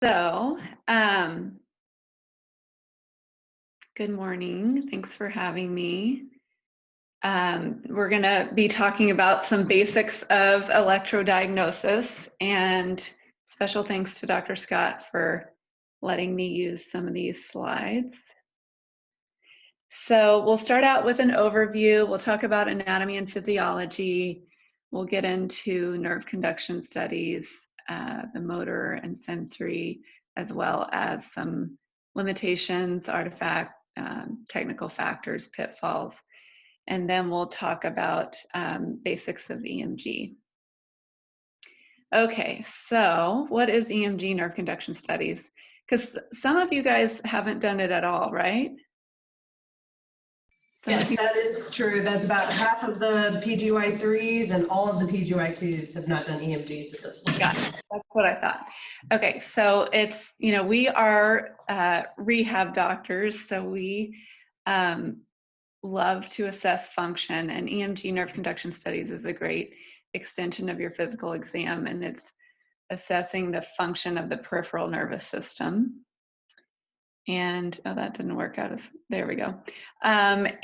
So, good morning. Thanks for having me. We're going to be talking about some basics of electrodiagnosis, and special thanks to Dr. Scott for letting me use some of these slides. So we'll start out with an overview. We'll talk about anatomy and physiology. We'll get into nerve conduction studies, the motor and sensory, as well as some limitations, artifact, technical factors, pitfalls. And then we'll talk about basics of EMG. Okay, so what is EMG, nerve conduction studies? Because some of you guys haven't done it at all, right? Yes, that is true. That's about half of the PGY3s and all of the PGY2s have not done EMGs at this point. Got it. That's what I thought. Okay, so it's, we are rehab doctors, so we love to assess function, and EMG nerve conduction studies is a great extension of your physical exam, and it's assessing the function of the peripheral nervous system. And oh, that didn't work out. There we go. I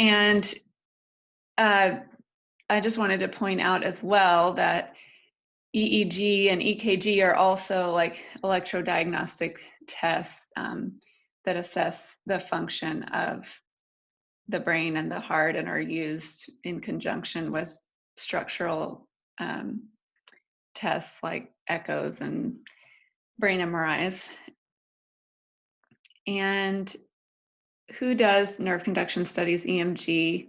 just wanted to point out as well that EEG and EKG are also like electrodiagnostic tests that assess the function of the brain and the heart, and are used in conjunction with structural tests like echoes and brain MRIs. And who does nerve conduction studies, EMG?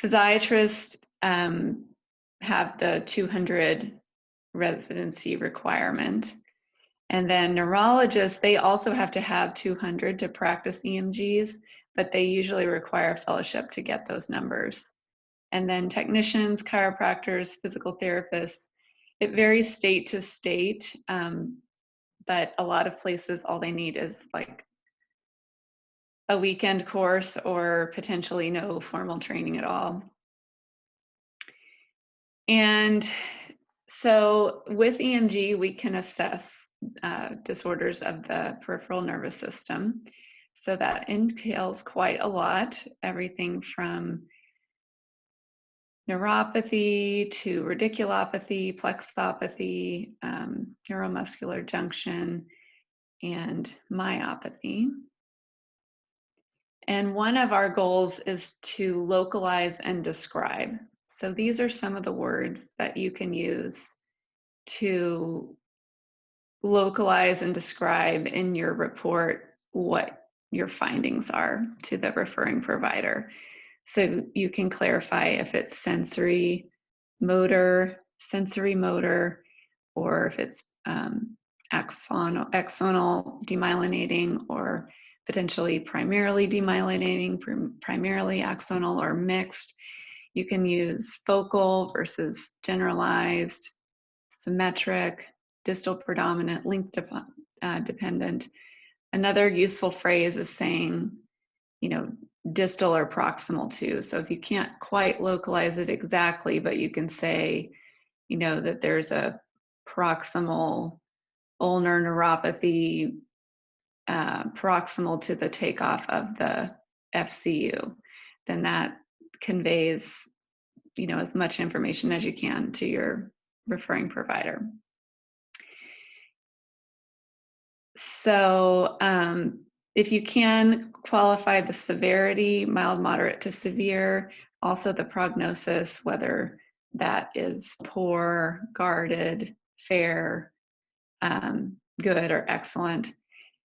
Physiatrists have the 200 residency requirement. And then neurologists, they also have to have 200 to practice EMGs, but they usually require a fellowship to get those numbers. And then technicians, chiropractors, physical therapists, it varies state to state, but a lot of places, all they need is like a weekend course or potentially no formal training at all. And so with EMG, we can assess disorders of the peripheral nervous system. So that entails quite a lot, everything from neuropathy to radiculopathy, plexopathy, neuromuscular junction, and myopathy. And one of our goals is to localize and describe. So these are some of the words that you can use to localize and describe in your report what your findings are to the referring provider. So you can clarify if it's sensory motor, or if it's axonal demyelinating, or potentially primarily demyelinating, primarily axonal, or mixed. You can use focal versus generalized, symmetric, distal predominant, link dependent. Another useful phrase is saying, distal or proximal to. So if you can't quite localize it exactly, but you can say, that there's a proximal ulnar neuropathy proximal to the takeoff of the FCU, then that conveys, as much information as you can to your referring provider. So if you can qualify the severity, mild, moderate to severe, also the prognosis, whether that is poor, guarded, fair, good, or excellent.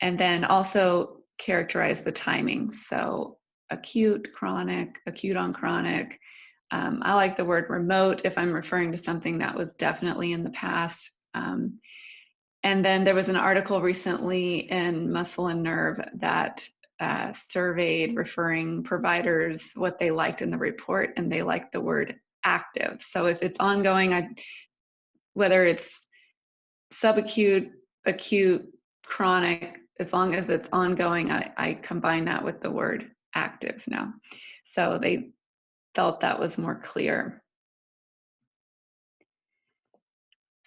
And then also characterize the timing. So acute, chronic, acute on chronic. I like the word remote if I'm referring to something that was definitely in the past. And then there was an article recently in Muscle and Nerve that surveyed referring providers what they liked in the report, and they liked the word active. So if it's ongoing, whether it's subacute, acute, chronic, as long as it's ongoing, I combine that with the word active now. So they felt that was more clear.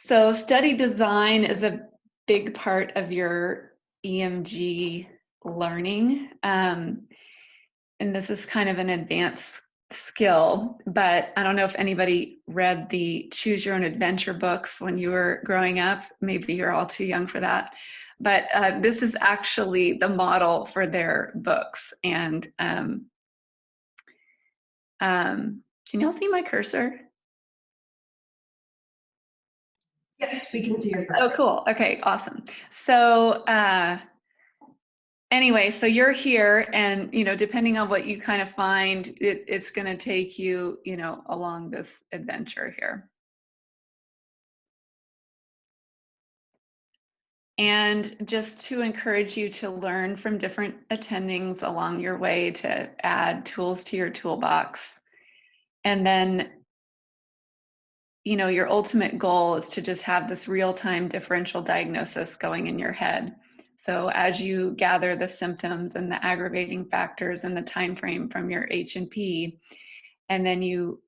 So study design is a big part of your EMG learning. And this is kind of an advanced skill, but I don't know if anybody read the Choose Your Own Adventure books when you were growing up. Maybe you're all too young for that. But this is actually the model for their books. And can y'all see my cursor? Yes, we can see your Oh, cursor. cool. Okay, awesome. So anyway, so you're here, and depending on what you kind of find, it's going to take you, along this adventure here. And just to encourage you to learn from different attendings along your way to add tools to your toolbox. And then, your ultimate goal is to just have this real-time differential diagnosis going in your head. So as you gather the symptoms and the aggravating factors and the time frame from your H&P, and then you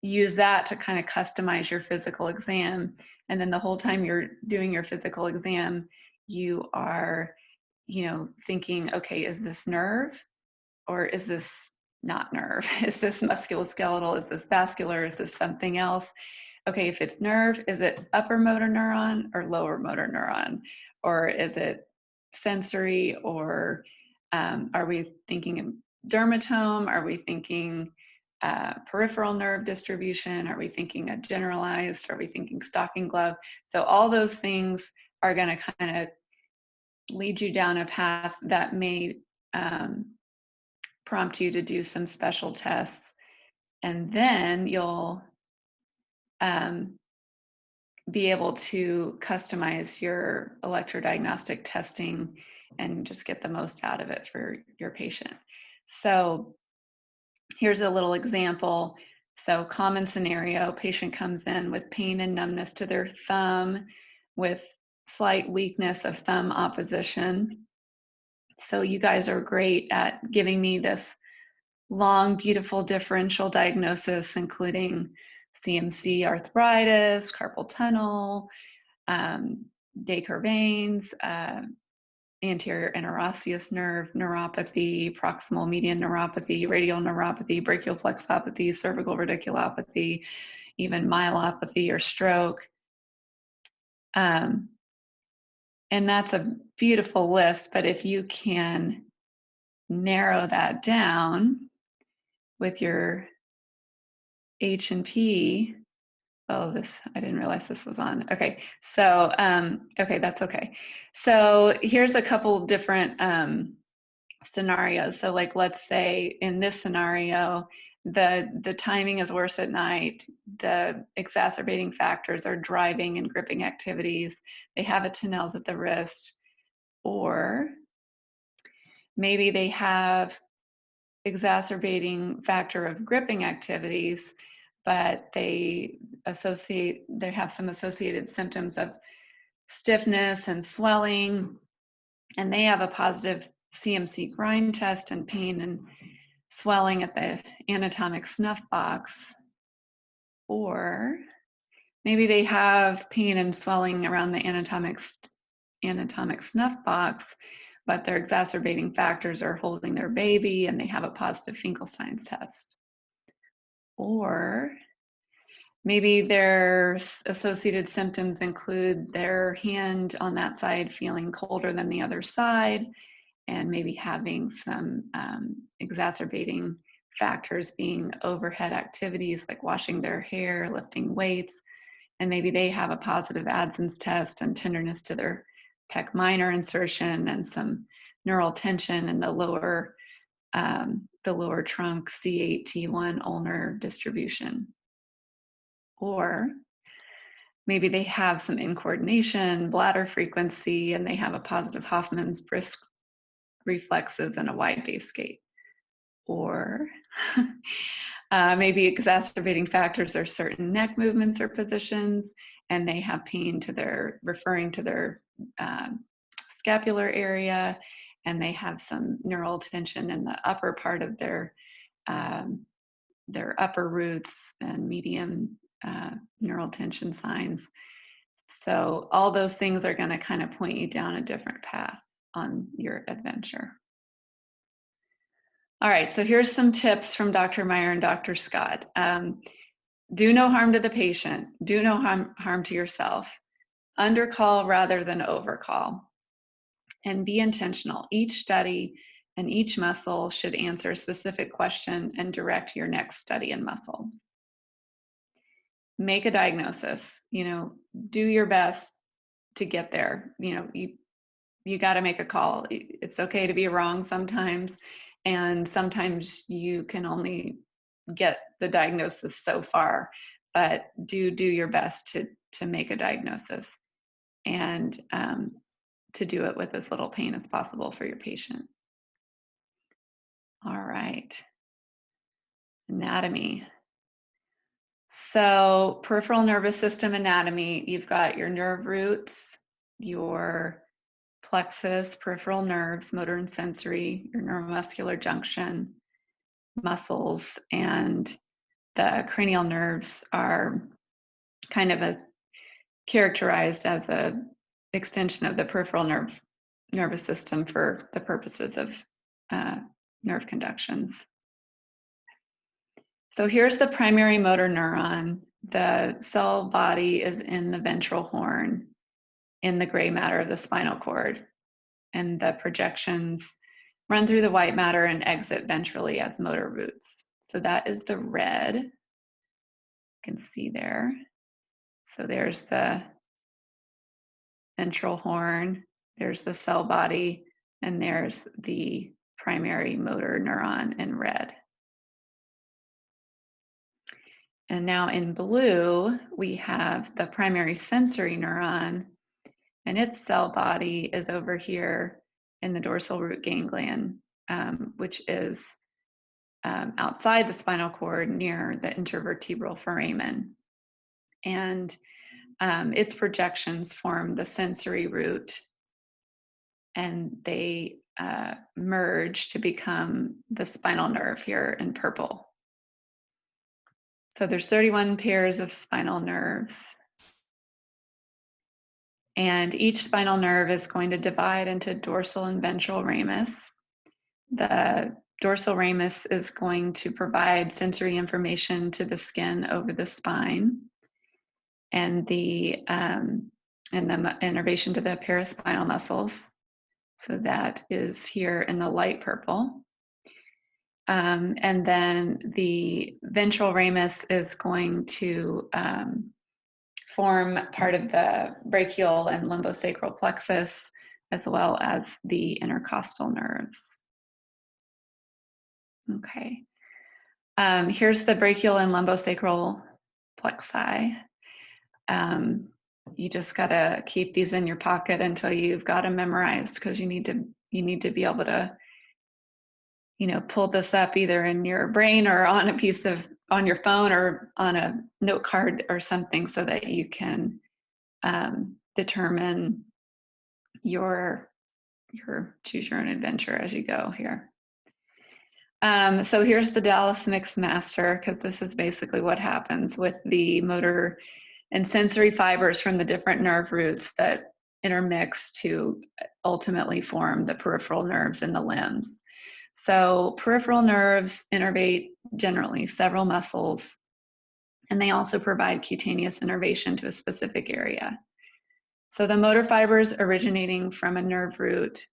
use that to kind of customize your physical exam. And then the whole time you're doing your physical exam, you are, thinking, okay, is this nerve or is this not nerve? Is this musculoskeletal? Is this vascular? Is this something else? Okay, if it's nerve, is it upper motor neuron or lower motor neuron? Or is it sensory, or are we thinking dermatome? Are we thinking peripheral nerve distribution? Are we thinking a generalized? Are we thinking stocking glove? So all those things are going to kind of lead you down a path that may prompt you to do some special tests. And then you'll be able to customize your electrodiagnostic testing and just get the most out of it for your patient. So here's a little example. So common scenario, patient comes in with pain and numbness to their thumb with slight weakness of thumb opposition. So you guys are great at giving me this long, beautiful differential diagnosis, including CMC arthritis, carpal tunnel, Dacre veins, anterior interosseous nerve neuropathy, proximal median neuropathy, radial neuropathy, brachial plexopathy, cervical radiculopathy, even myelopathy or stroke. And that's a beautiful list, but if you can narrow that down with your H&P. Oh, I didn't realize this was on. Okay, so, okay, that's okay. So here's a couple different scenarios. So like, let's say in this scenario, the timing is worse at night, the exacerbating factors are driving and gripping activities, they have a Tinel's at the wrist, or maybe they have exacerbating factor of gripping activities, but they have some associated symptoms of stiffness and swelling, and they have a positive CMC grind test and pain and swelling at the anatomic snuff box. Or maybe they have pain and swelling around the anatomic snuff box, but their exacerbating factors are holding their baby and they have a positive Finkelstein's test. Or maybe their associated symptoms include their hand on that side feeling colder than the other side, and maybe having some exacerbating factors being overhead activities like washing their hair, lifting weights, and maybe they have a positive Adson's test and tenderness to their pec minor insertion and some neural tension in the lower trunk C8T1 ulnar distribution. Or maybe they have some incoordination, bladder frequency, and they have a positive Hoffman's brisk reflexes and a wide base gait. Or maybe exacerbating factors are certain neck movements or positions, and they have pain referring to their scapular area, and they have some neural tension in the upper part of their upper roots and medium neural tension signs. So all those things are going to kind of point you down a different path on your adventure. All right, so here's some tips from Dr. Meyer and Dr. Scott. Do no harm to the patient. Do no harm to yourself. Undercall rather than overcall. And be intentional. Each study and each muscle should answer a specific question and direct your next study and muscle. Make a diagnosis. Do your best to get there. You got to make a call. It's okay to be wrong sometimes, and sometimes you can only get the diagnosis so far, but do your best to make a diagnosis, and to do it with as little pain as possible for your patient. All right, anatomy. So peripheral nervous system anatomy, you've got your nerve roots, your plexus, peripheral nerves, motor and sensory, your neuromuscular junction, muscles, and the cranial nerves are kind of characterized as a extension of the peripheral nervous system for the purposes of nerve conductions. So here's the primary motor neuron. The cell body is in the ventral horn in the gray matter of the spinal cord, and the projections run through the white matter and exit ventrally as motor roots. So that is the red. You can see there. So there's the ventral horn, there's the cell body, and there's the primary motor neuron in red. And now in blue, we have the primary sensory neuron, and its cell body is over here in the dorsal root ganglion, which is outside the spinal cord near the intervertebral foramen. And its projections form the sensory root, and they merge to become the spinal nerve here in purple. So there's 31 pairs of spinal nerves. And each spinal nerve is going to divide into dorsal and ventral ramus. The dorsal ramus is going to provide sensory information to the skin over the spine, and the innervation to the paraspinal muscles. So that is here in the light purple. And then the ventral ramus is going to form part of the brachial and lumbosacral plexus, as well as the intercostal nerves. Okay. Here's the brachial and lumbosacral plexi. You just gotta keep these in your pocket until you've got them memorized, because you need to be able to pull this up either in your brain or on your phone or on a note card or something, so that you can determine your choose your own adventure as you go here. So here's the Dallas Mix Master, because this is basically what happens with the motor and sensory fibers from the different nerve roots that intermix to ultimately form the peripheral nerves in the limbs. So peripheral nerves innervate generally several muscles, and they also provide cutaneous innervation to a specific area. So the motor fibers originating from a nerve root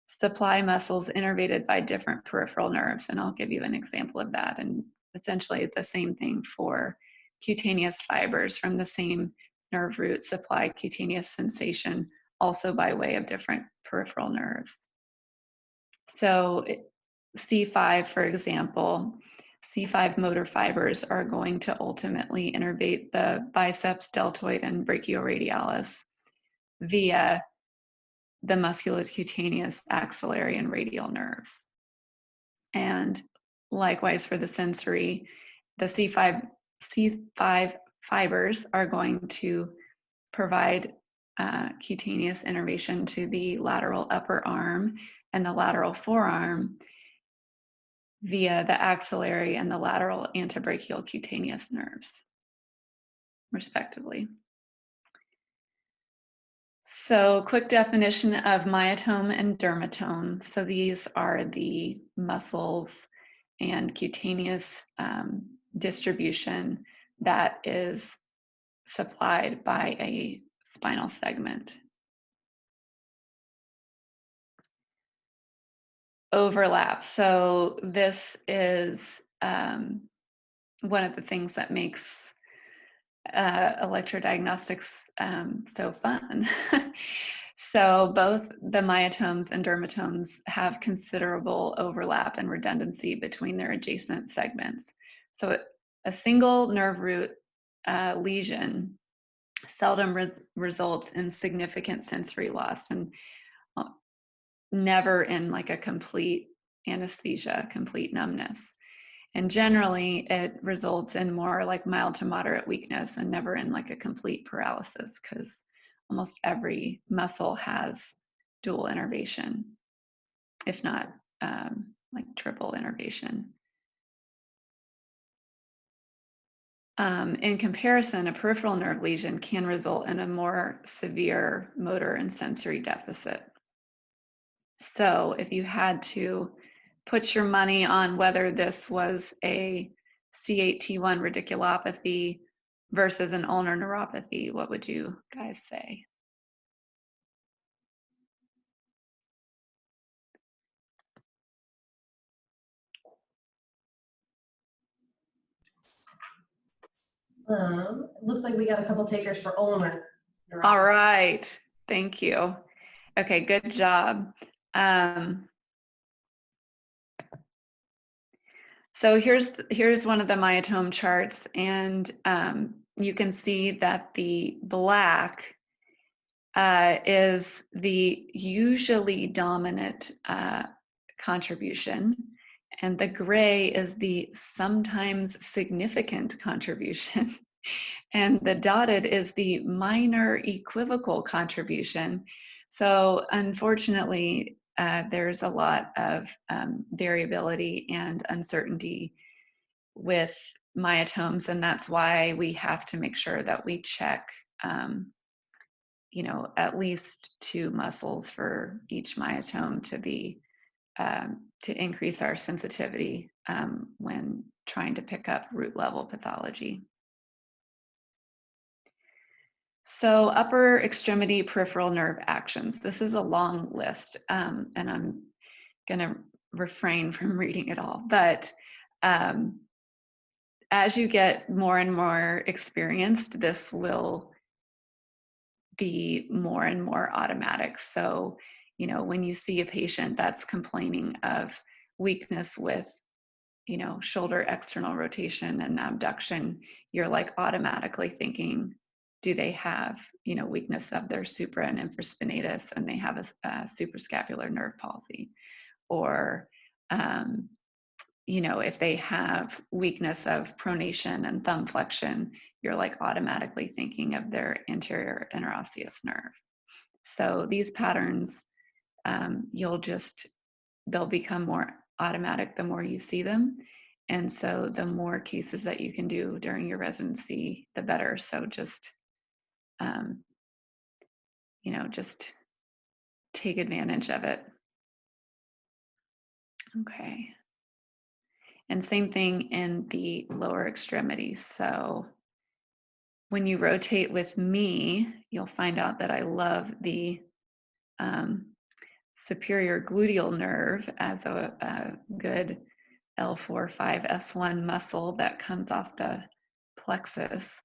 supply muscles innervated by different peripheral nerves, and I'll give you an example of that. And essentially it's the same thing for cutaneous fibers from the same nerve root supply cutaneous sensation, also by way of different peripheral nerves. So C5, for example, C5 motor fibers are going to ultimately innervate the biceps, deltoid, and brachioradialis via the musculocutaneous axillary and radial nerves. And likewise for the sensory, the C5 fibers are going to provide cutaneous innervation to the lateral upper arm and the lateral forearm via the axillary and the lateral antebrachial cutaneous nerves, respectively. So quick definition of myotome and dermatome. So these are the muscles and cutaneous distribution that is supplied by a spinal segment. Overlap. So this is one of the things that makes electrodiagnostics so fun. So both the myotomes and dermatomes have considerable overlap and redundancy between their adjacent segments. So a single nerve root lesion seldom results in significant sensory loss, and never in like a complete anesthesia, complete numbness. And generally it results in more like mild to moderate weakness and never in like a complete paralysis, because almost every muscle has dual innervation, if not like triple innervation. In comparison, a peripheral nerve lesion can result in a more severe motor and sensory deficit. So if you had to put your money on whether this was a C8T1 radiculopathy versus an ulnar neuropathy, what would you guys say? Looks like we got a couple takers for ulnar. All right, thank you. Okay, good job. So here's one of the myotome charts, and you can see that the black is the usually dominant contribution, and the gray is the sometimes significant contribution, and the dotted is the minor equivocal contribution. So unfortunately, there's a lot of variability and uncertainty with myotomes, and that's why we have to make sure that we check at least 2 muscles for each myotome to be to increase our sensitivity when trying to pick up root level pathology. So upper extremity peripheral nerve actions. This is a long list, and I'm going to refrain from reading it all. But as you get more and more experienced, this will be more and more automatic. So, when you see a patient that's complaining of weakness with, shoulder external rotation and abduction, you're like automatically thinking, do they have, weakness of their supra and infraspinatus, and they have a suprascapular nerve palsy? Or, if they have weakness of pronation and thumb flexion, you're like automatically thinking of their anterior interosseous nerve. So these patterns, they'll become more automatic the more you see them. And so the more cases that you can do during your residency, the better. So just take advantage of it. Okay. And same thing in the lower extremities. So when you rotate with me, you'll find out that I love the superior gluteal nerve as a good L4-5-S1 muscle that comes off the plexus.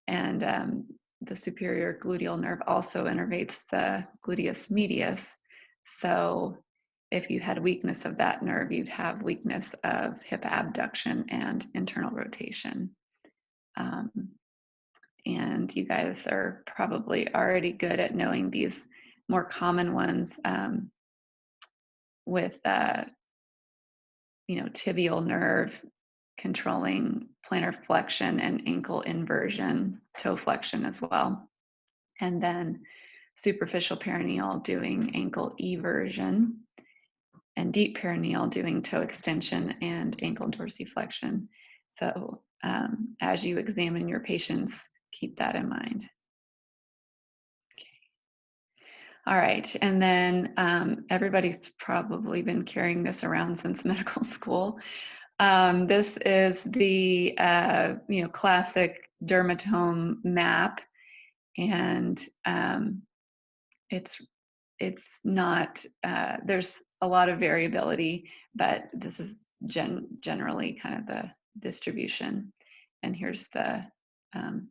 And the superior gluteal nerve also innervates the gluteus medius. So if you had weakness of that nerve, you'd have weakness of hip abduction and internal rotation. And you guys are probably already good at knowing these more common ones with tibial nerve controlling plantar flexion and ankle inversion, toe flexion as well. And then superficial perineal doing ankle eversion, and deep perineal doing toe extension and ankle dorsiflexion. So as you examine your patients, keep that in mind. Okay. All right, and then everybody's probably been carrying this around since medical school. This is the classic dermatome map, and it's not there's a lot of variability, but this is generally kind of the distribution. And here's the um,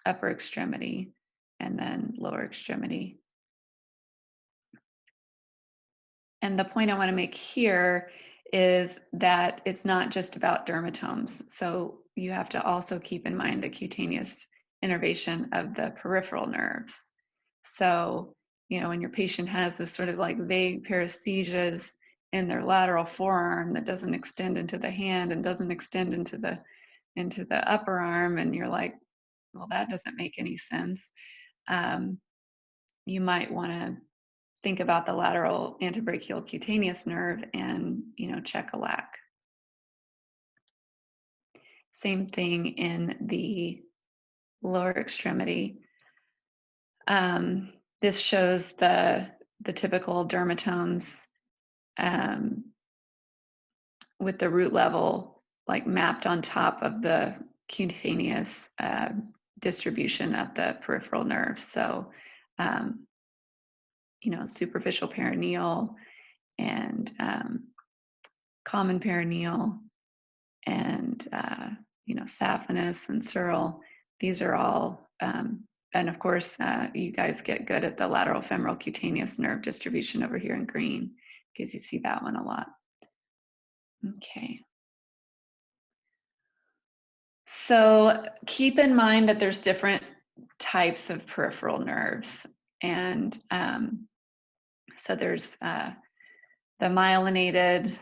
upper extremity and then lower extremity. And the point I want to make here is that it's not just about dermatomes. So you have to also keep in mind the cutaneous innervation of the peripheral nerves. So, when your patient has this sort of like vague paresthesias in their lateral forearm that doesn't extend into the hand and doesn't extend into the upper arm, and you're like, well, that doesn't make any sense. You might want to think about the lateral antebrachial cutaneous nerve and, check a lac. Same thing in the lower extremity. This shows the typical dermatomes with the root level like mapped on top of the cutaneous distribution of the peripheral nerve. So, superficial perineal and common perineal and saphenous and sural. These are all, and of course, you guys get good at the lateral femoral cutaneous nerve distribution over here in green, because you see that one a lot. Okay. So keep in mind that there's different types of peripheral nerves, and so there's the myelinated,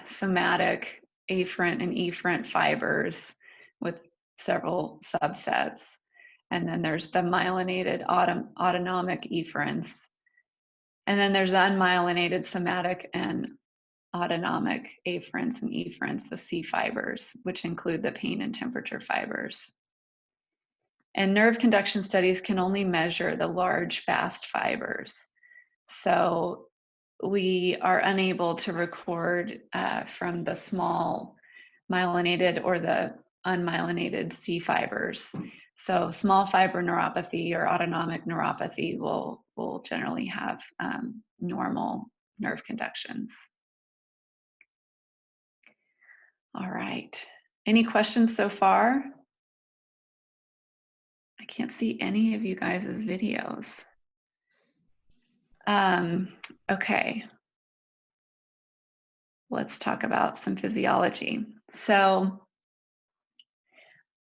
somatic, afferent and efferent fibers with several subsets. And then there's the myelinated autonomic efferents. And then there's the unmyelinated somatic and autonomic afferents and efferents, the C fibers, which include the pain and temperature fibers. And nerve conduction studies can only measure the large, fast fibers. So we are unable to record from the small myelinated or the unmyelinated C fibers. So small fiber neuropathy or autonomic neuropathy will generally have normal nerve conductions. All right. Any questions so far? I can't see any of you guys' videos. Okay. Let's talk about some physiology. So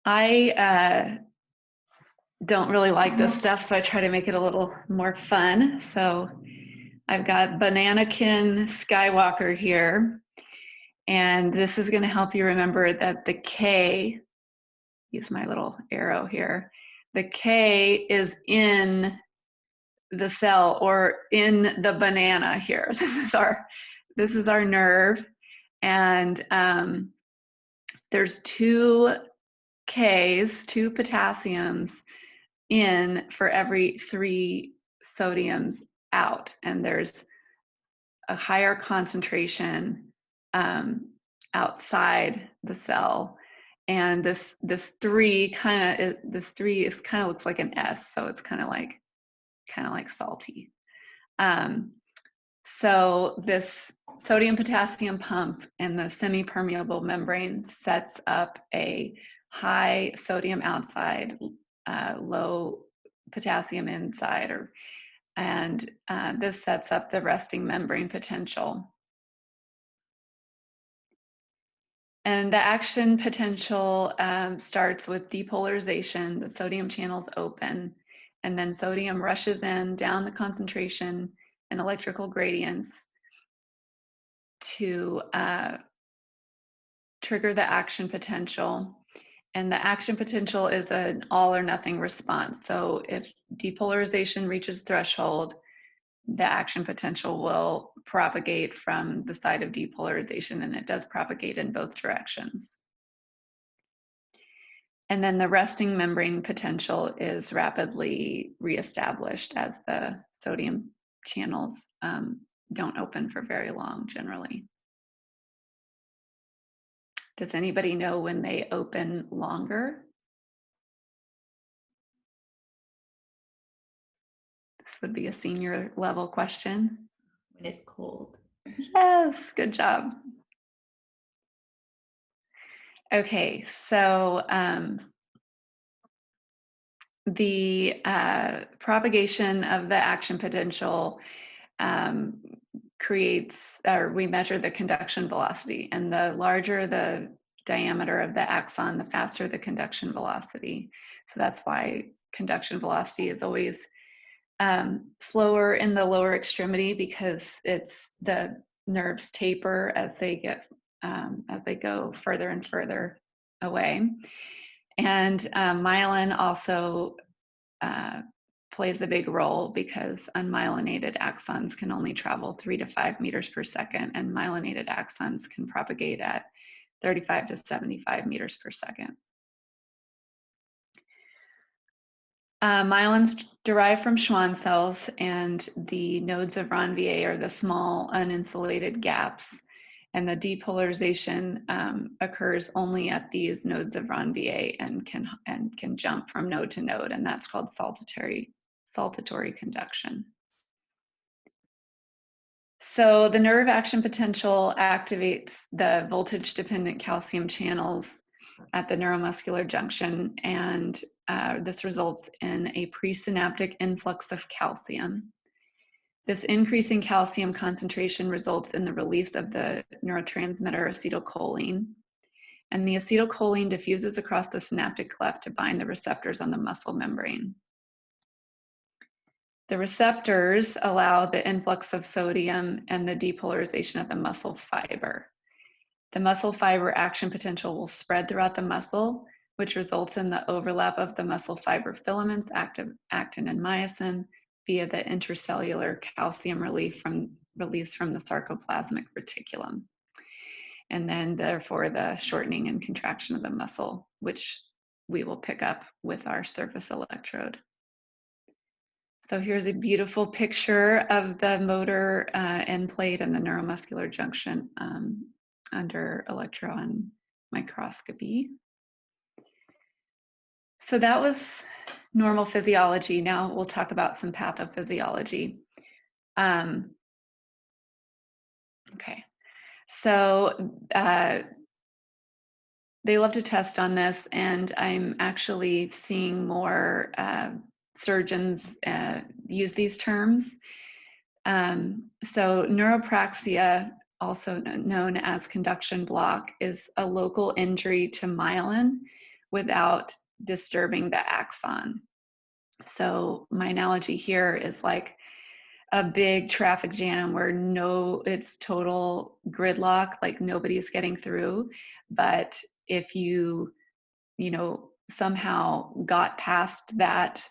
I don't really like this stuff, so I try to make it a little more fun. So I've got Bananakin Skywalker here, and this is going to help you remember that the K, use my little arrow here, the K is in the cell or in the banana here. This is our nerve, and there's two Ks, two potassiums in for every 3 sodiums out, and there's a higher concentration outside the cell. And this 3 looks like an S, so it's kind of like salty. So this sodium potassium pump and the semi-permeable membrane sets up a high sodium outside, low potassium inside, and this sets up the resting membrane potential. And the action potential starts with depolarization. The sodium channels open, and then sodium rushes in down the concentration and electrical gradients to trigger the action potential. And the action potential is an all or nothing response. So if depolarization reaches threshold, the action potential will propagate from the site of depolarization, and it does propagate in both directions. And then the resting membrane potential is rapidly reestablished as the sodium channels don't open for very long generally. Does anybody know when they open longer? This would be a senior level question. When it's cold. Yes, good job. Okay, so the propagation of the action potential creates, or we measure the conduction velocity, and the larger the diameter of the axon, the faster the conduction velocity. So that's why conduction velocity is always slower in the lower extremity, because it's the nerves taper as they go further and further away. And myelin also plays a big role, because unmyelinated axons can only travel 3 to 5 meters per second, and myelinated axons can propagate at 35 to 75 meters per second. Myelin's derived from Schwann cells, and the nodes of Ranvier are the small uninsulated gaps, and the depolarization occurs only at these nodes of Ranvier and can jump from node to node, and that's called saltatory conduction. So the nerve action potential activates the voltage dependent calcium channels at the neuromuscular junction, and this results in a presynaptic influx of calcium. This increasing calcium concentration results in the release of the neurotransmitter acetylcholine, and the acetylcholine diffuses across the synaptic cleft to bind the receptors on the muscle membrane. The receptors allow the influx of sodium and the depolarization of the muscle fiber. The muscle fiber action potential will spread throughout the muscle, which results in the overlap of the muscle fiber filaments, actin and myosin, via the intracellular calcium release from the sarcoplasmic reticulum. And then therefore the shortening and contraction of the muscle, which we will pick up with our surface electrode. So here's a beautiful picture of the motor end plate and the neuromuscular junction under electron microscopy. So that was normal physiology. Now we'll talk about some pathophysiology. Okay, so they love to test on this, and I'm actually seeing more surgeons use these terms. So neuropraxia, also known as conduction block, is a local injury to myelin without disturbing the axon. So my analogy here is like a big traffic jam where it's total gridlock, like nobody's getting through. But if you somehow got past that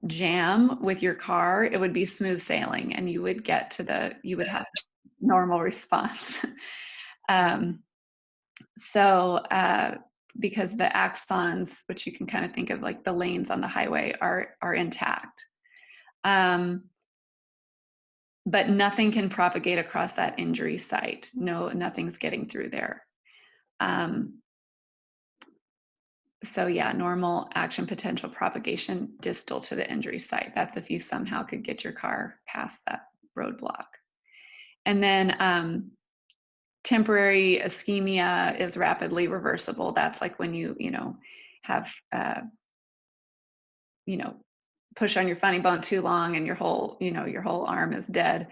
jam with your car, it would be smooth sailing, and you would have normal response. Because the axons, which you can kind of think of like the lanes on the highway, are intact. But nothing can propagate across that injury site. Nothing's getting through there. So yeah, normal action potential propagation distal to the injury site. That's if you somehow could get your car past that roadblock. And then temporary ischemia is rapidly reversible. That's like when you have push on your funny bone too long and your whole arm is dead.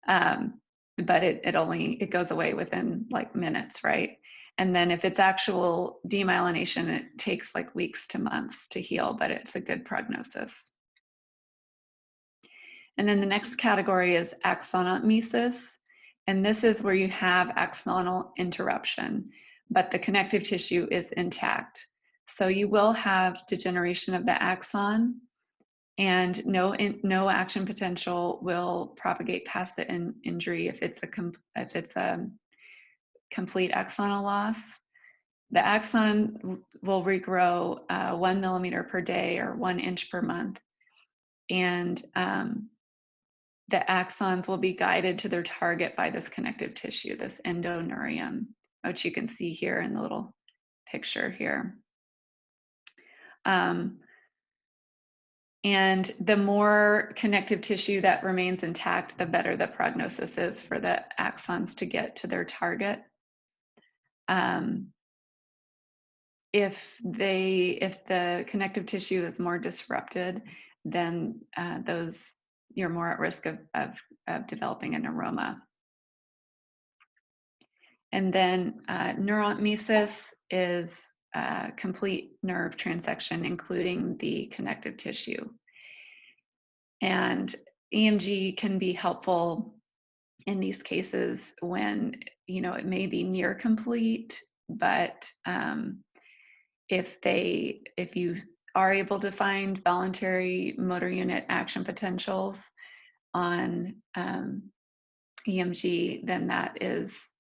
But it goes away within like minutes, right? And then if it's actual demyelination, it takes like weeks to months to heal, but it's a good prognosis. And then the next category is axonomesis. And this is where you have axonal interruption, but the connective tissue is intact. So you will have degeneration of the axon, and no action potential will propagate past the injury if it's a complete axonal loss. The axon will regrow 1 millimeter per day or 1 inch per month. And the axons will be guided to their target by this connective tissue, this endoneurium, which you can see here in the little picture here. And the more connective tissue that remains intact, the better the prognosis is for the axons to get to their target. If the connective tissue is more disrupted, then you're more at risk of developing a neuroma. And then neuromesis is complete nerve transection, including the connective tissue. And EMG can be helpful in these cases when, it may be near complete, but if you are able to find voluntary motor unit action potentials on EMG, then that is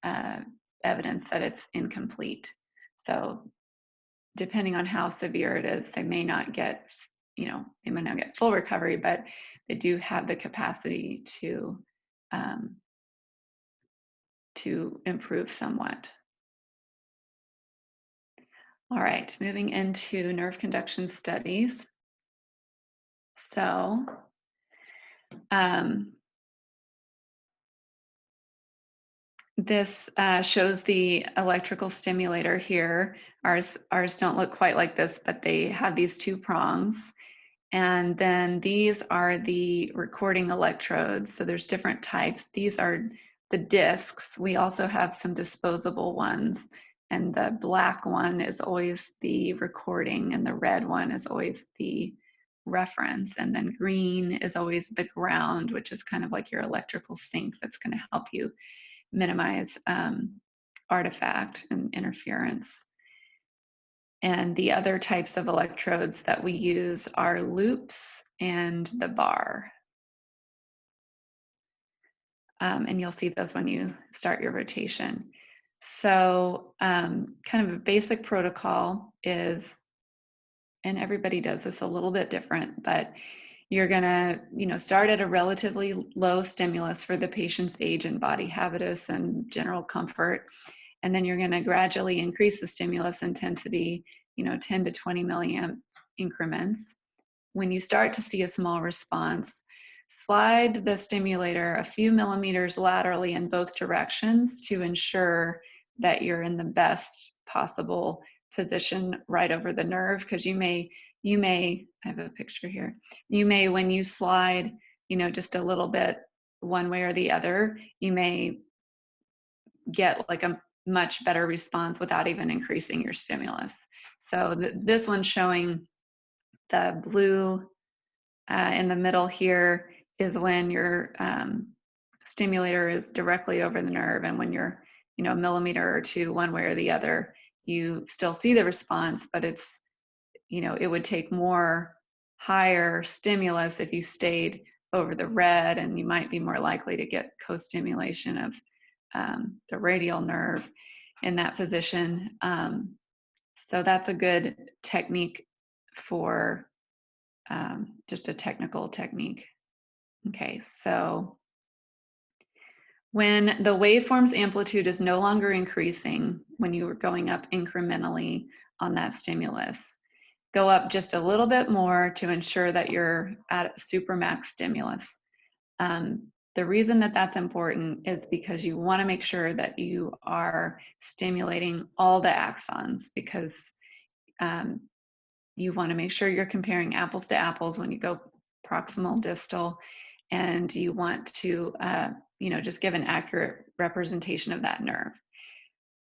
evidence that it's incomplete. So depending on how severe it is, they may not get full recovery, but they do have the capacity to improve somewhat. All right, moving into nerve conduction studies. So this shows the electrical stimulator here. Ours don't look quite like this, but they have these two prongs. And then these are the recording electrodes. So there's different types. These are the discs. We also have some disposable ones. And the black one is always the recording, and the red one is always the reference. And then green is always the ground, which is kind of like your electrical sink that's going to help you minimize artifact and interference. And the other types of electrodes that we use are loops and the bar. And you'll see those when you start your rotation. So kind of a basic protocol is, and everybody does this a little bit different, but you're gonna, start at a relatively low stimulus for the patient's age and body habitus and general comfort. And then you're going to gradually increase the stimulus intensity, 10 to 20 milliamp increments. When you start to see a small response, slide the stimulator a few millimeters laterally in both directions to ensure that you're in the best possible position right over the nerve, because you may, I have a picture here, you may, when you slide, just a little bit one way or the other, you may get like a much better response without even increasing your stimulus. So this one's showing the blue in the middle here is when your stimulator is directly over the nerve, and when you're, a millimeter or two one way or the other, you still see the response, but it's, it would take more higher stimulus if you stayed over the red, and you might be more likely to get co-stimulation of the radial nerve in that position. So that's a good technique for just a technical technique. Okay, so when the waveform's amplitude is no longer increasing, when you were going up incrementally on that stimulus, go up just a little bit more to ensure that you're at supermax stimulus. The reason that that's important is because you want to make sure that you are stimulating all the axons, because you want to make sure you're comparing apples to apples when you go proximal distal, and you want to just give an accurate representation of that nerve.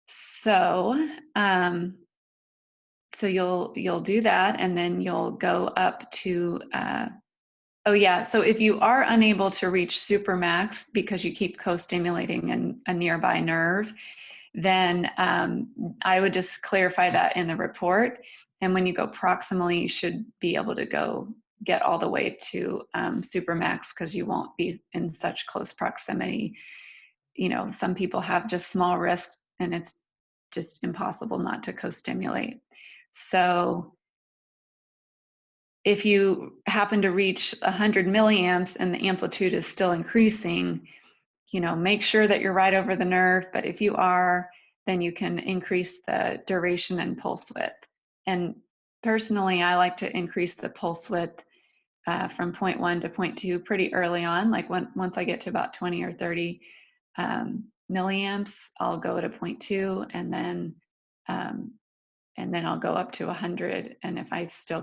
So so you'll do that, and then you'll go up to oh yeah, so if you are unable to reach supermax because you keep co-stimulating a nearby nerve, then I would just clarify that in the report. And when you go proximally, you should be able to go get all the way to supermax, because you won't be in such close proximity. Some people have just small wrists, and it's just impossible not to co-stimulate. So if you happen to reach 100 milliamps and the amplitude is still increasing, make sure that you're right over the nerve, but if you are, then you can increase the duration and pulse width. And personally, I like to increase the pulse width from 0.1 to 0.2 pretty early on. Like once I get to about 20 or 30 milliamps, I'll go to 0.2, and then I'll go up to 100. And if I still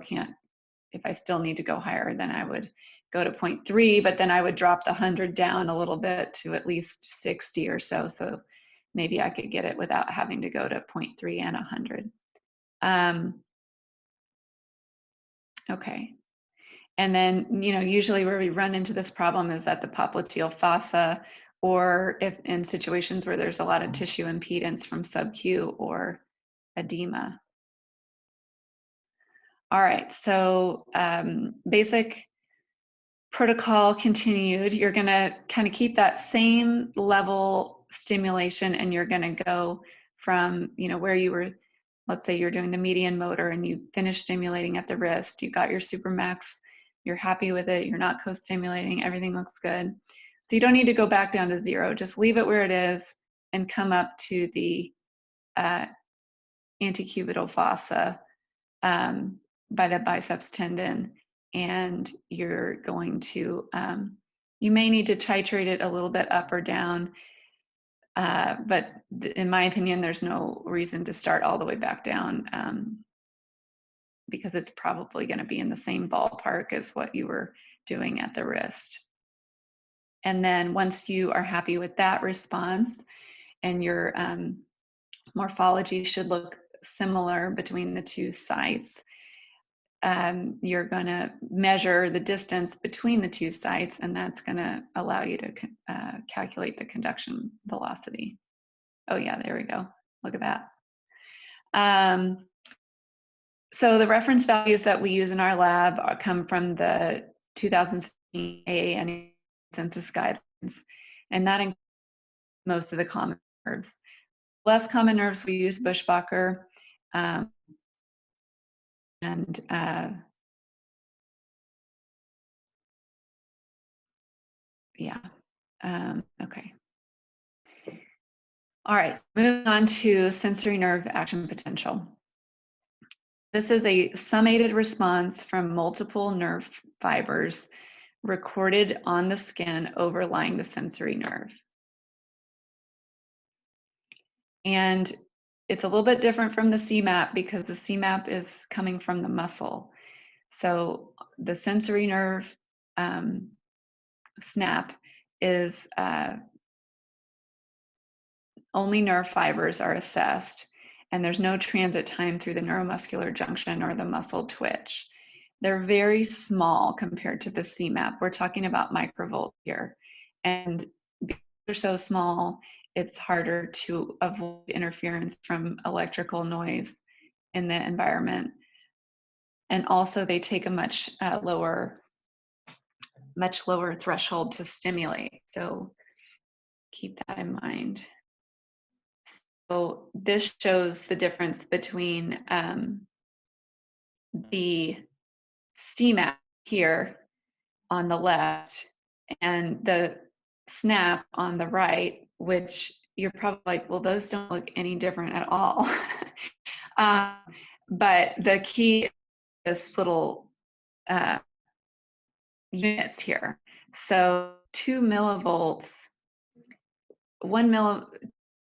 need to go higher, then I would go to 0.3, but then I would drop the 100 down a little bit to at least 60 or so. So maybe I could get it without having to go to 0.3 and 100. Okay. And then, usually where we run into this problem is at the popliteal fossa, or if in situations where there's a lot of tissue impedance from sub-Q or edema. All right, so basic protocol continued. You're gonna kind of keep that same level stimulation, and you're gonna go from, where you were, let's say you're doing the median motor and you finish stimulating at the wrist, you got your supermax, you're happy with it, you're not co-stimulating, everything looks good. So you don't need to go back down to 0, just leave it where it is and come up to the antecubital fossa by the biceps tendon, and you're going to, you may need to titrate it a little bit up or down, but in my opinion, there's no reason to start all the way back down, because it's probably going to be in the same ballpark as what you were doing at the wrist. And then once you are happy with that response, and your morphology should look similar between the two sites, you're going to measure the distance between the two sites, and that's going to allow you to calculate the conduction velocity. Oh yeah, there we go. Look at that. So the reference values that we use in our lab come from the 2016 AAN census guidelines, and that includes most of the common nerves. Less common nerves, we use Buschbacher, and yeah, okay. All right, moving on to sensory nerve action potential. This is a summated response from multiple nerve fibers recorded on the skin overlying the sensory nerve. And it's a little bit different from the CMAP because the CMAP is coming from the muscle. So the sensory nerve SNAP is only nerve fibers are assessed, and there's no transit time through the neuromuscular junction or the muscle twitch. They're very small compared to the CMAP. We're talking about microvolts here. And because they're so small, it's harder to avoid interference from electrical noise in the environment. And also they take a much lower threshold to stimulate. So keep that in mind. So this shows the difference between the CMAP here on the left and the SNAP on the right, which you're probably like, well, those don't look any different at all. But the key is this little units here. So 2 millivolts, 1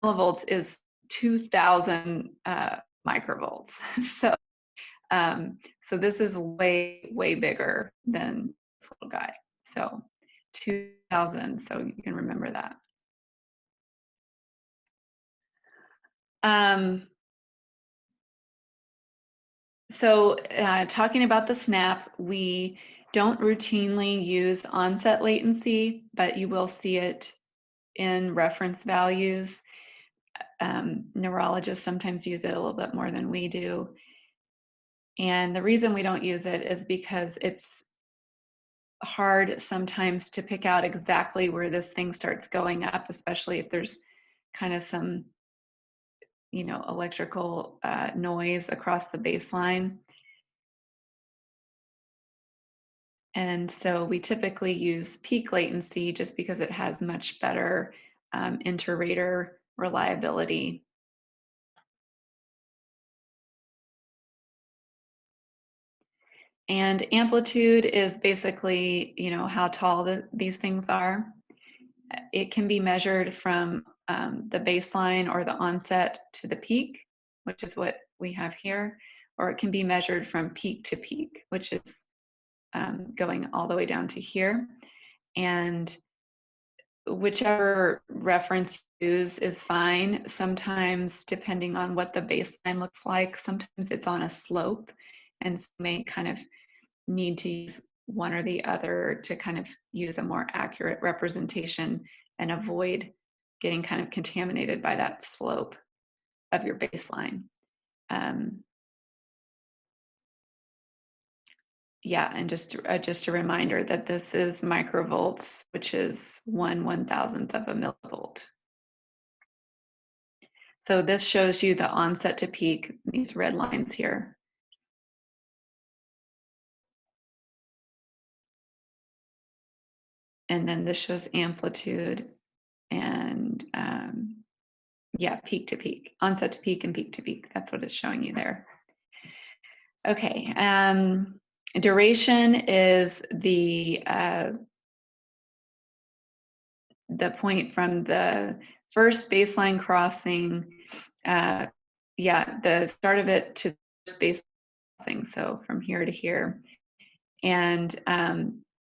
millivolts is 2,000 microvolts. So this is way, way bigger than this little guy. So 2,000, so you can remember that. So talking about the SNAP, we don't routinely use onset latency, but you will see it in reference values. Neurologists sometimes use it a little bit more than we do. And the reason we don't use it is because it's hard sometimes to pick out exactly where this thing starts going up, especially if there's kind of some electrical noise across the baseline. And so we typically use peak latency just because it has much better inter-rater reliability. And amplitude is basically, how tall these things are. It can be measured from the baseline or the onset to the peak, which is what we have here, or it can be measured from peak to peak, which is going all the way down to here. And whichever reference you use is fine. Sometimes, depending on what the baseline looks like, sometimes it's on a slope, and so you may kind of need to use one or the other to kind of use a more accurate representation and avoid getting kind of contaminated by that slope of your baseline. Yeah, and just a reminder that this is microvolts, which is 1/1000th of a millivolt. So this shows you the onset to peak, these red lines here. And then this shows amplitude and yeah, peak to peak, onset to peak and peak to peak. That's what it's showing you there. Okay, duration is the point from the first baseline crossing, yeah, the start of it to the first baseline crossing, so from here to here. And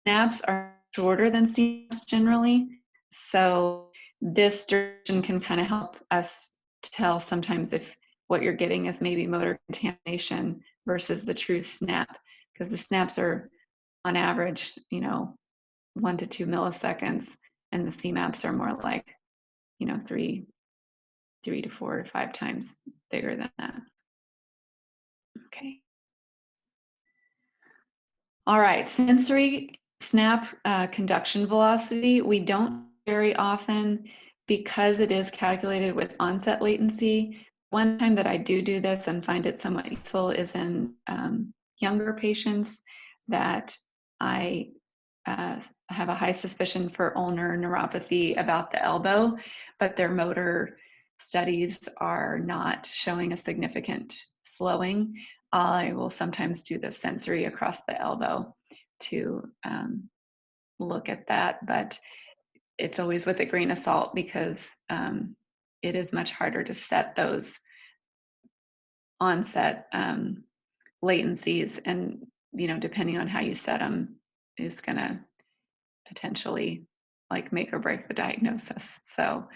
snaps are shorter than CMAPs generally, so this duration can kind of help us tell sometimes if what you're getting is maybe motor contamination versus the true snap, because the snaps are on average, 1 to 2 milliseconds, and the CMAPs are more like, 3 to 4 to 5 times bigger than that. Okay. All right, sensory snap conduction velocity, we don't very often because it is calculated with onset latency. One time that I do this and find it somewhat useful is in younger patients that I have a high suspicion for ulnar neuropathy about the elbow, but their motor studies are not showing a significant slowing. I will sometimes do the sensory across the elbow to look at that, but it's always with a grain of salt because it is much harder to set those onset latencies, and depending on how you set them is going to potentially like make or break the diagnosis. So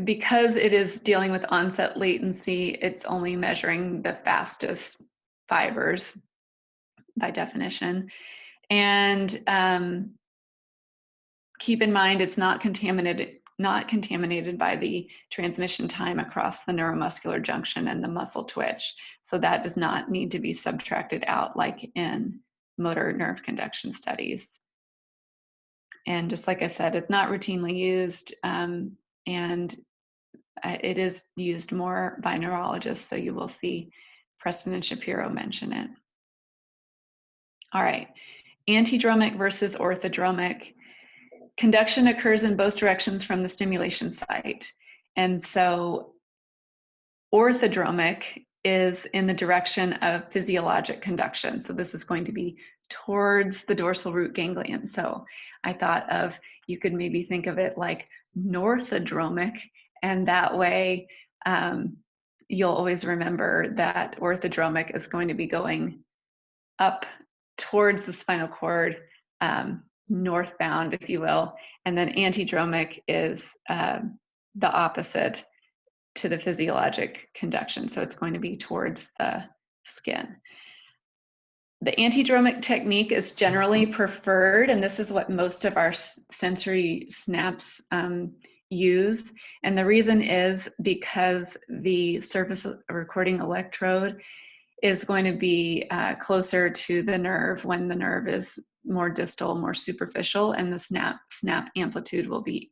because it is dealing with onset latency, it's only measuring the fastest fibers by definition. And keep in mind, it's not contaminated by the transmission time across the neuromuscular junction and the muscle twitch. So that does not need to be subtracted out like in motor nerve conduction studies. And just like I said, it's not routinely used, and it is used more by neurologists, so you will see Preston and Shapiro mention it. All right, antidromic versus orthodromic. Conduction occurs in both directions from the stimulation site. And so orthodromic is in the direction of physiologic conduction. So this is going to be towards the dorsal root ganglion. So I thought of, you could maybe think of it like northodromic, and that way you'll always remember that orthodromic is going to be going up towards the spinal cord, northbound, if you will, and then antidromic is the opposite to the physiologic conduction. So it's going to be towards the skin. The antidromic technique is generally preferred, and this is what most of our sensory snaps use. And the reason is because the surface recording electrode is going to be closer to the nerve when the nerve is more distal, more superficial, and the snap amplitude will be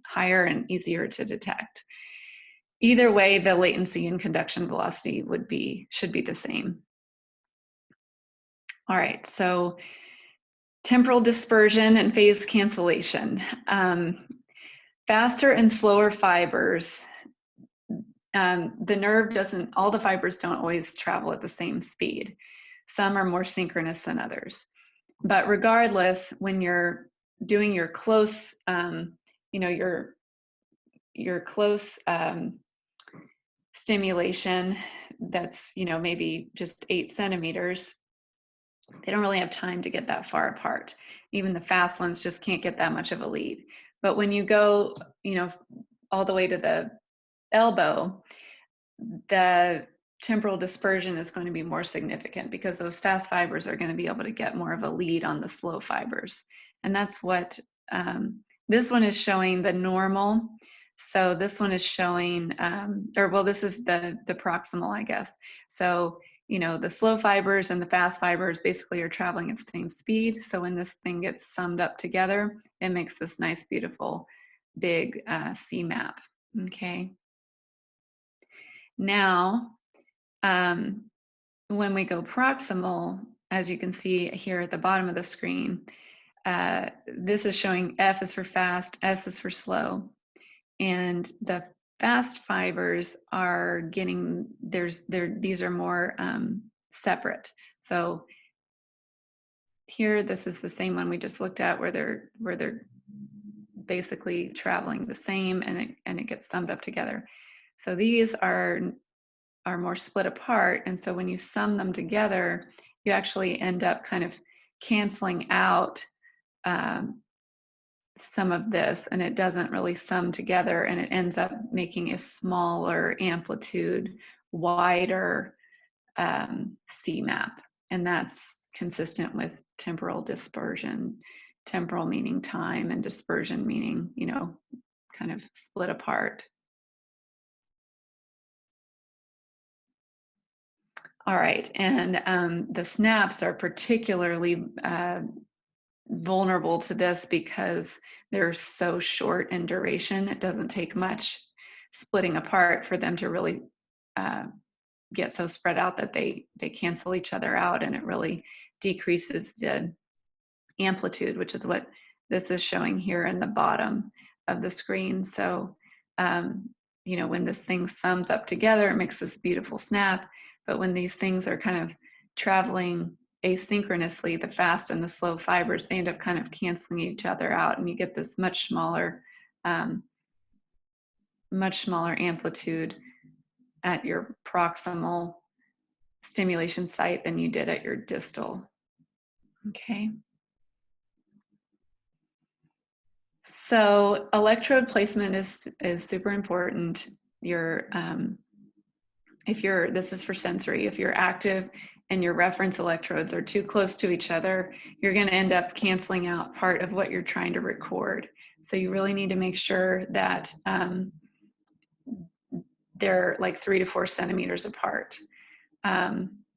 higher and easier to detect. Either way, the latency and conduction velocity should be the same. All right, so temporal dispersion and phase cancellation. Faster and slower fibers, the nerve doesn't, all the fibers don't always travel at the same speed. Some are more synchronous than others. But regardless, when you're doing your close, your close stimulation, that's, maybe just 8 centimeters, they don't really have time to get that far apart. Even the fast ones just can't get that much of a lead. But when you go, all the way to the elbow, the temporal dispersion is going to be more significant because those fast fibers are going to be able to get more of a lead on the slow fibers. And that's what this one is showing, the normal. So this one is showing, this is the proximal, I guess. So, the slow fibers and the fast fibers basically are traveling at the same speed. So when this thing gets summed up together, it makes this nice, beautiful, big C map, okay? Now, when we go proximal, as you can see here at the bottom of the screen, this is showing F is for fast, S is for slow. And the fast fibers are getting, these are more separate. So here, this is the same one we just looked at where they're basically traveling the same, and it gets summed up together. So these are more split apart, and so when you sum them together, you actually end up kind of canceling out some of this, and it doesn't really sum together, and it ends up making a smaller amplitude, wider C map, and that's consistent with temporal dispersion. Temporal meaning time, and dispersion meaning, kind of split apart. All right, and the snaps are particularly vulnerable to this because they're so short in duration. It doesn't take much splitting apart for them to really get so spread out that they cancel each other out, and it really decreases the amplitude, which is what this is showing here in the bottom of the screen. So, when this thing sums up together, it makes this beautiful snap. But when these things are kind of traveling asynchronously, the fast and the slow fibers, they end up kind of canceling each other out, and you get this much smaller amplitude at your proximal stimulation site than you did at your distal. Okay. So electrode placement is super important. This is for sensory, if you're active and your reference electrodes are too close to each other, you're going to end up canceling out part of what you're trying to record. So you really need to make sure that they're like 3 to 4 centimeters apart.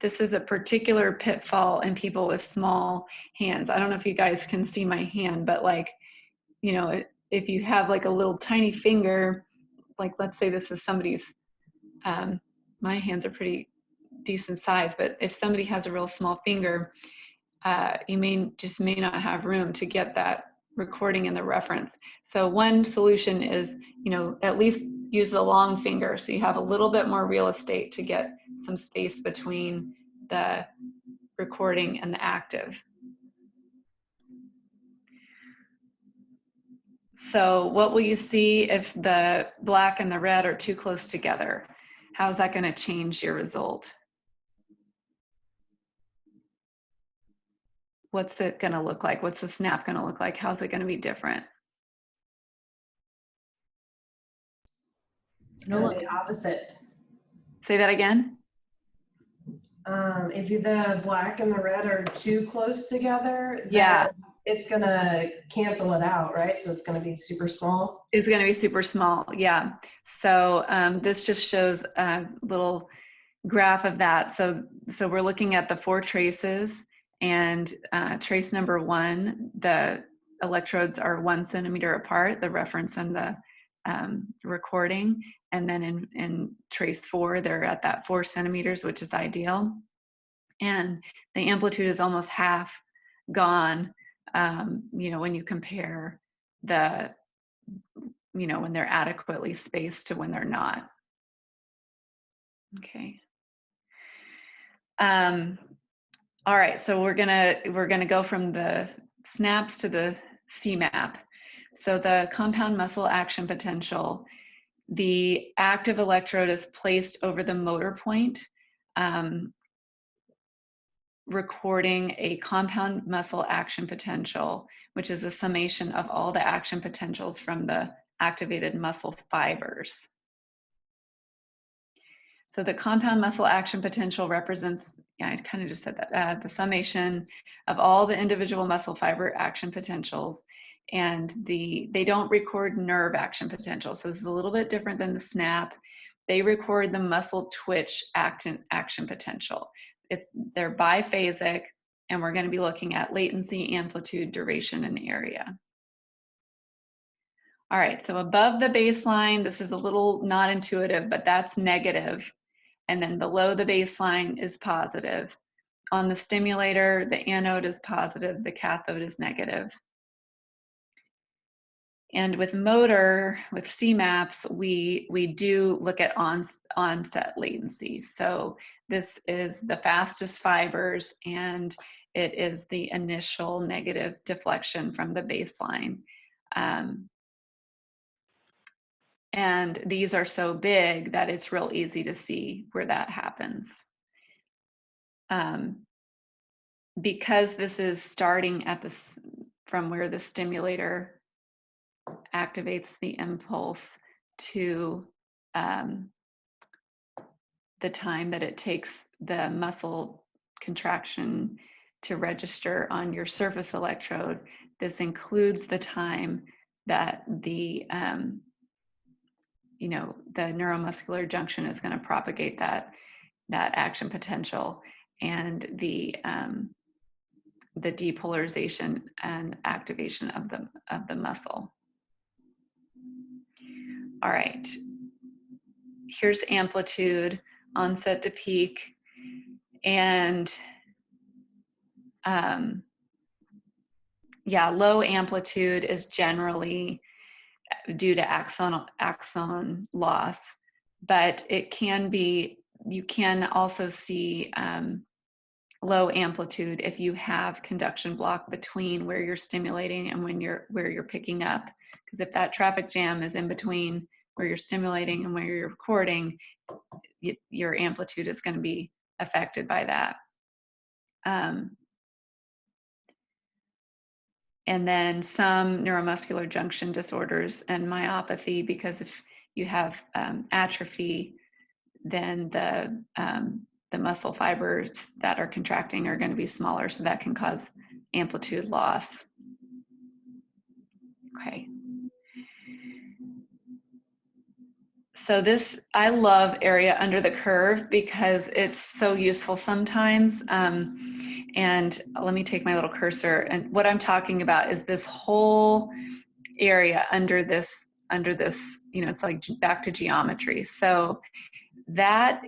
This is a particular pitfall in people with small hands. I don't know if you guys can see my hand, but if you have like a little tiny finger, like let's say this is somebody's, my hands are pretty decent size, but if somebody has a real small finger, you may not have room to get that recording in the reference. So one solution is, at least use the long finger so you have a little bit more real estate to get some space between the recording and the active. So what will you see if the black and the red are too close together? How's that going to change your result? What's it going to look like? What's the snap going to look like? How's it going to be different? No, the opposite. Say that again. If the black and the red are too close together, yeah, it's gonna cancel it out, right? So it's gonna be super small. It's going to be super small, yeah. So this just shows a little graph of that. So we're looking at the 4 traces, and trace number 1, the electrodes are 1 centimeter apart, the reference and the recording. And then in trace 4, they're at that 4 centimeters, which is ideal. And the amplitude is almost half gone, when you compare the, when they're adequately spaced to when they're not. Okay. All right, so we're gonna go from the SNAPs to the CMAP. So the compound muscle action potential, the active electrode is placed over the motor point, recording a compound muscle action potential, which is a summation of all the action potentials from the activated muscle fibers. So the compound muscle action potential represents, I kind of just said that, the summation of all the individual muscle fiber action potentials, and they don't record nerve action potential. So this is a little bit different than the SNAP. They record the muscle twitch action potential. They're biphasic, and we're going to be looking at latency, amplitude, duration, and area. All right, so above the baseline, this is a little not intuitive, but that's negative. And then below the baseline is positive. On the stimulator, the anode is positive, the cathode is negative. And with motor, with CMAPs, we do look at onset latency. So this is the fastest fibers, and it is the initial negative deflection from the baseline. And these are so big that it's real easy to see where that happens. Because this is starting at from where the stimulator activates the impulse to the time that it takes the muscle contraction to register on your surface electrode, this includes the time that the neuromuscular junction is going to propagate that action potential, and the depolarization and activation of the muscle. All right, here's amplitude, onset to peak, and low amplitude is generally due to axon loss, but it can be, you can also see low amplitude if you have conduction block between where you're stimulating and where you're picking up. Because if that traffic jam is in between where you're stimulating and where you're recording, your amplitude is going to be affected by that. And then some neuromuscular junction disorders and myopathy, because if you have atrophy, then the muscle fibers that are contracting are going to be smaller, so that can cause amplitude loss. Okay. So this, I love area under the curve because it's so useful sometimes. And let me take my little cursor, and what I'm talking about is this whole area under this, it's like back to geometry. So that,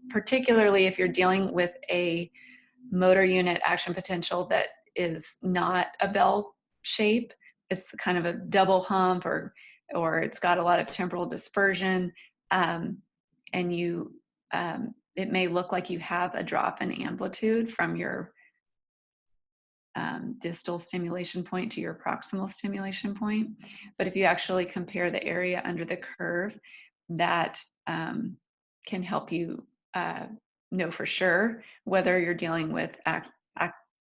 particularly if you're dealing with a motor unit action potential that is not a bell shape, it's kind of a double hump, or it's got a lot of temporal dispersion, and it may look like you have a drop in amplitude from your distal stimulation point to your proximal stimulation point. But if you actually compare the area under the curve, that can help you know for sure whether you're dealing with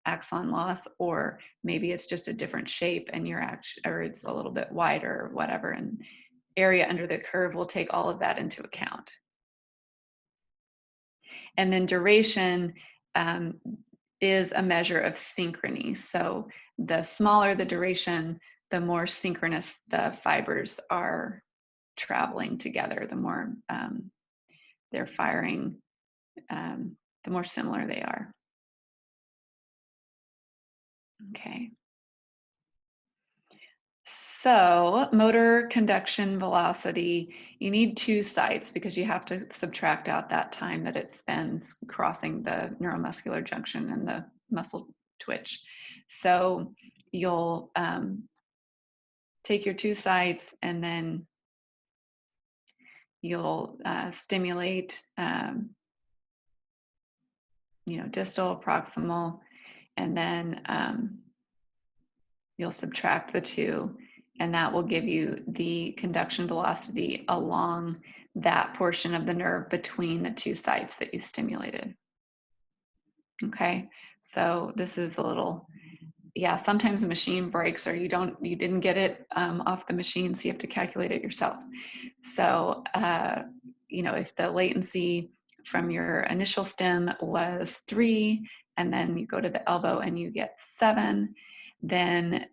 axon loss, or maybe it's just a different shape and or it's a little bit wider or whatever, and area under the curve will take all of that into account. And then duration is a measure of synchrony. So the smaller the duration, the more synchronous the fibers are traveling together, the more they're firing, the more similar they are. Okay. So motor conduction velocity, you need two sites because you have to subtract out that time that it spends crossing the neuromuscular junction and the muscle twitch. So you'll take your two sites and then you'll stimulate, distal, proximal, and then you'll subtract the two, and that will give you the conduction velocity along that portion of the nerve between the two sites that you stimulated. Okay, so this is a little, yeah, sometimes the machine breaks or you didn't get it off the machine, so you have to calculate it yourself. So, if the latency from your initial stim was 3, and then you go to the elbow and you get 7, then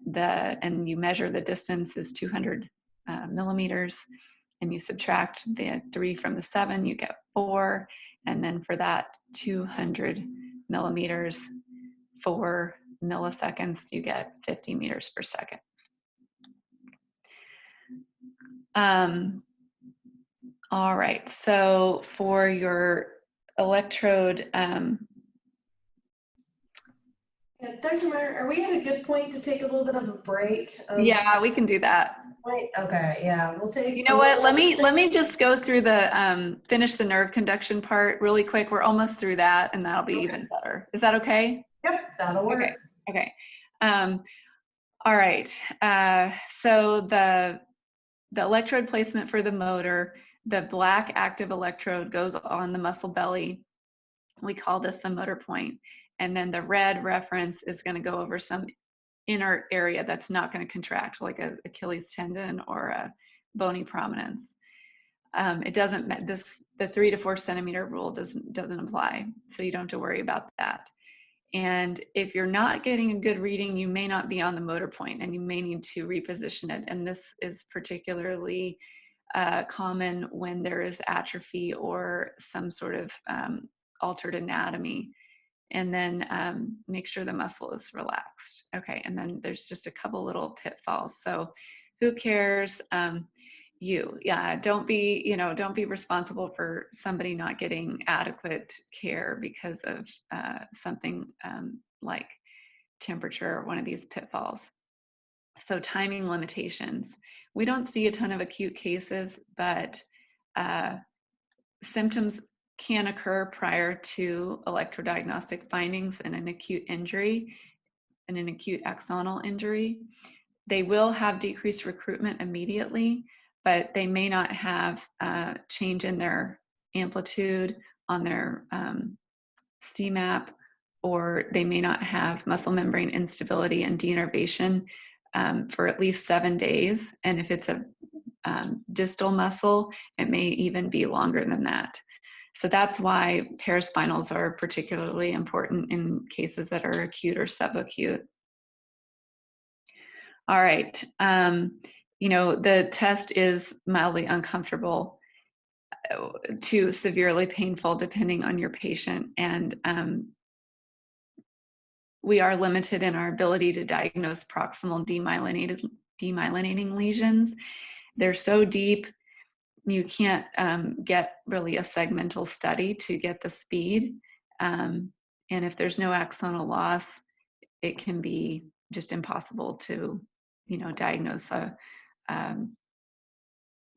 and you measure the distance is 200 millimeters, and you subtract the 3 from the 7, you get 4, and then for that 200 millimeters, 4 milliseconds, you get 50 meters per second. All right, so for your electrode, Yeah, Dr. Meyer, are we at a good point to take a little bit of a break? yeah, we can do that. Okay, yeah, we'll take. You know what? Let me just go through the finish the nerve conduction part really quick. We're almost through that, and that'll be even better. Is that okay? Yep, that'll work. Okay. All right. So the electrode placement for the motor, the black active electrode goes on the muscle belly. We call this the motor point. And then the red reference is going to go over some inert area that's not going to contract, like a Achilles tendon or a bony prominence. It doesn't, the 3 to 4 centimeter rule doesn't apply. So you don't have to worry about that. And if you're not getting a good reading, you may not be on the motor point and you may need to reposition it. And this is particularly common when there is atrophy or some sort of altered anatomy. And then make sure the muscle is relaxed. Okay, and then there's just a couple little pitfalls. So who cares? Don't be responsible for somebody not getting adequate care because of something like temperature or one of these pitfalls. So timing limitations. We don't see a ton of acute cases, but symptoms can occur prior to electrodiagnostic findings in an acute injury and an acute axonal injury. They will have decreased recruitment immediately, but they may not have change in their amplitude on their CMAP, or they may not have muscle membrane instability and denervation for at least 7 days. And if it's a distal muscle, it may even be longer than that. So that's why paraspinals are particularly important in cases that are acute or subacute. All right. The test is mildly uncomfortable to severely painful depending on your patient. And we are limited in our ability to diagnose proximal demyelinating lesions. They're so deep, you can't get really a segmental study to get the speed. And if there's no axonal loss, it can be just impossible to, diagnose a,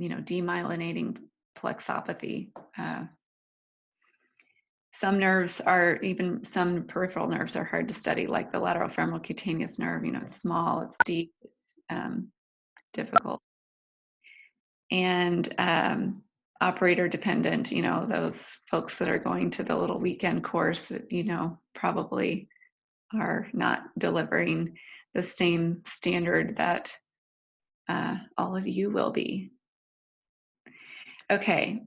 demyelinating plexopathy. Some peripheral nerves are hard to study, like the lateral femoral cutaneous nerve. It's small, it's deep, it's difficult. And operator dependent, those folks that are going to the little weekend course, probably are not delivering the same standard that all of you will be. Okay,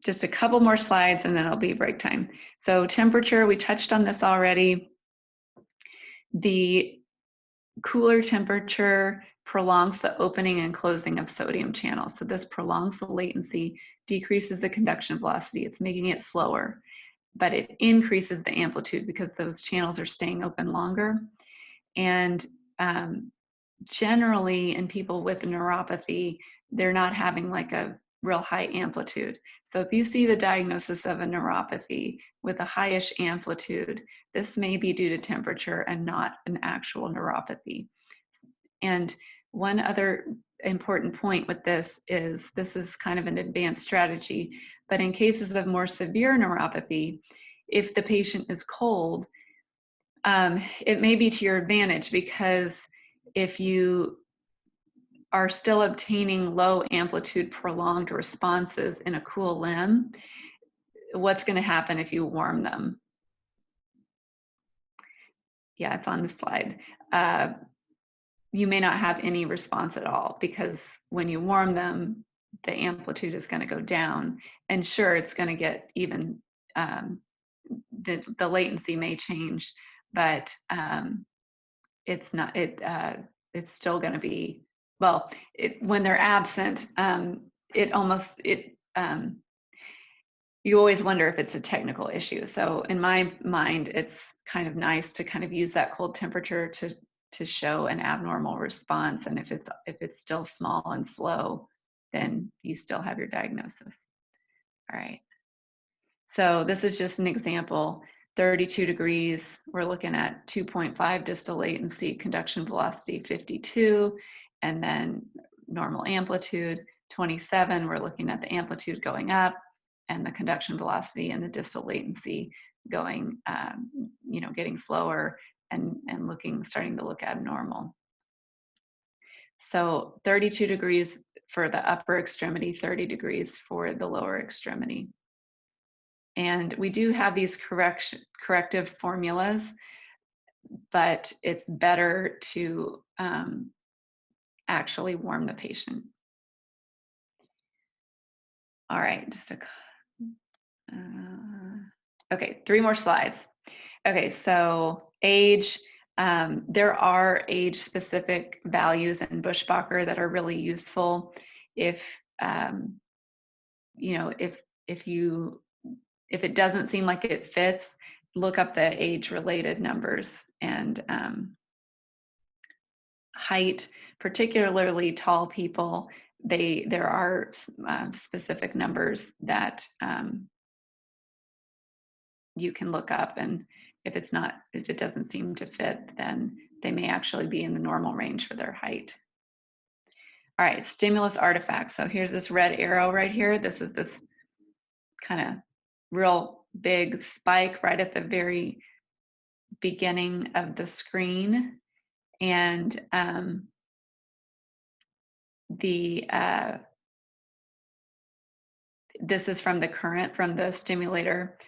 just a couple more slides and then it'll be break time. So temperature, we touched on this already. The cooler temperature prolongs the opening and closing of sodium channels. So this prolongs the latency, decreases the conduction velocity. It's making it slower, but it increases the amplitude because those channels are staying open longer. And generally in people with neuropathy, they're not having like a real high amplitude. So if you see the diagnosis of a neuropathy with a highish amplitude, this may be due to temperature and not an actual neuropathy. And one other important point with this is kind of an advanced strategy, but in cases of more severe neuropathy, if the patient is cold, it may be to your advantage, because if you are still obtaining low amplitude prolonged responses in a cool limb, what's going to happen if you warm them? Yeah, it's on the slide. You may not have any response at all, because when you warm them, the amplitude is going to go down. And sure, it's going to get even, the latency may change, but it's not, it's still going to be, well, when they're absent, you always wonder if it's a technical issue. So in my mind, it's kind of nice to kind of use that cold temperature to show an abnormal response. And if it's still small and slow, then you still have your diagnosis. All right. So this is just an example. 32 degrees, we're looking at 2.5 distal latency, conduction velocity 52, and then normal amplitude. 27, we're looking at the amplitude going up, and the conduction velocity and the distal latency going, getting slower and starting to look abnormal. So 32 degrees for the upper extremity, 30 degrees for the lower extremity. And we do have these corrective formulas, but it's better to actually warm the patient. All right, okay, 3 more slides. Okay, so age. There are age-specific values in Bushbacher that are really useful. If if it doesn't seem like it fits, look up the age-related numbers. And height, particularly tall people, there are specific numbers that you can look up, and if it doesn't seem to fit, then they may actually be in the normal range for their height. All right, stimulus artifact. So here's this red arrow right here. This is this kind of real big spike right at the very beginning of the screen. And this is from the current from the stimulator.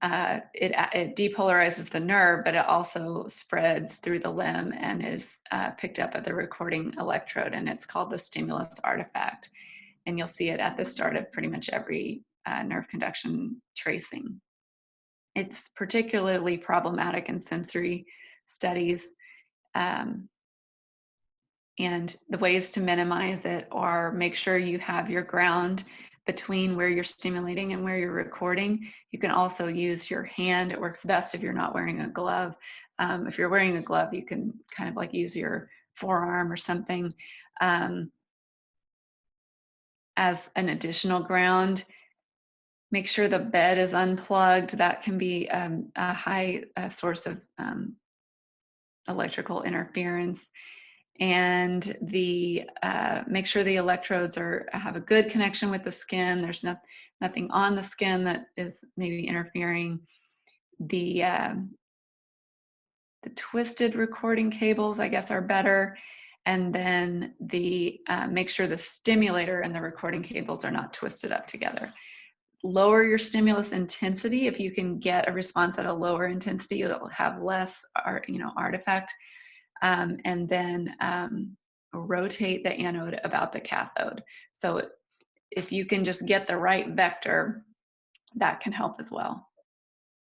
It depolarizes the nerve, but it also spreads through the limb and is picked up at the recording electrode, and it's called the stimulus artifact. And you'll see it at the start of pretty much every nerve conduction tracing. It's particularly problematic in sensory studies. And the ways to minimize it are make sure you have your ground between where you're stimulating and where you're recording. You can also use your hand. It works best if you're not wearing a glove. If you're wearing a glove, you can kind of like use your forearm or something as an additional ground. Make sure the bed is unplugged. That can be a high source of electrical interference. And make sure the electrodes have a good connection with the skin. There's nothing on the skin that is maybe interfering. The twisted recording cables, I guess, are better. And then make sure the stimulator and the recording cables are not twisted up together. Lower your stimulus intensity. If you can get a response at a lower intensity, you'll have less artifact. And then rotate the anode about the cathode. So if you can just get the right vector, that can help as well.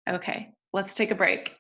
Okay, let's take a break.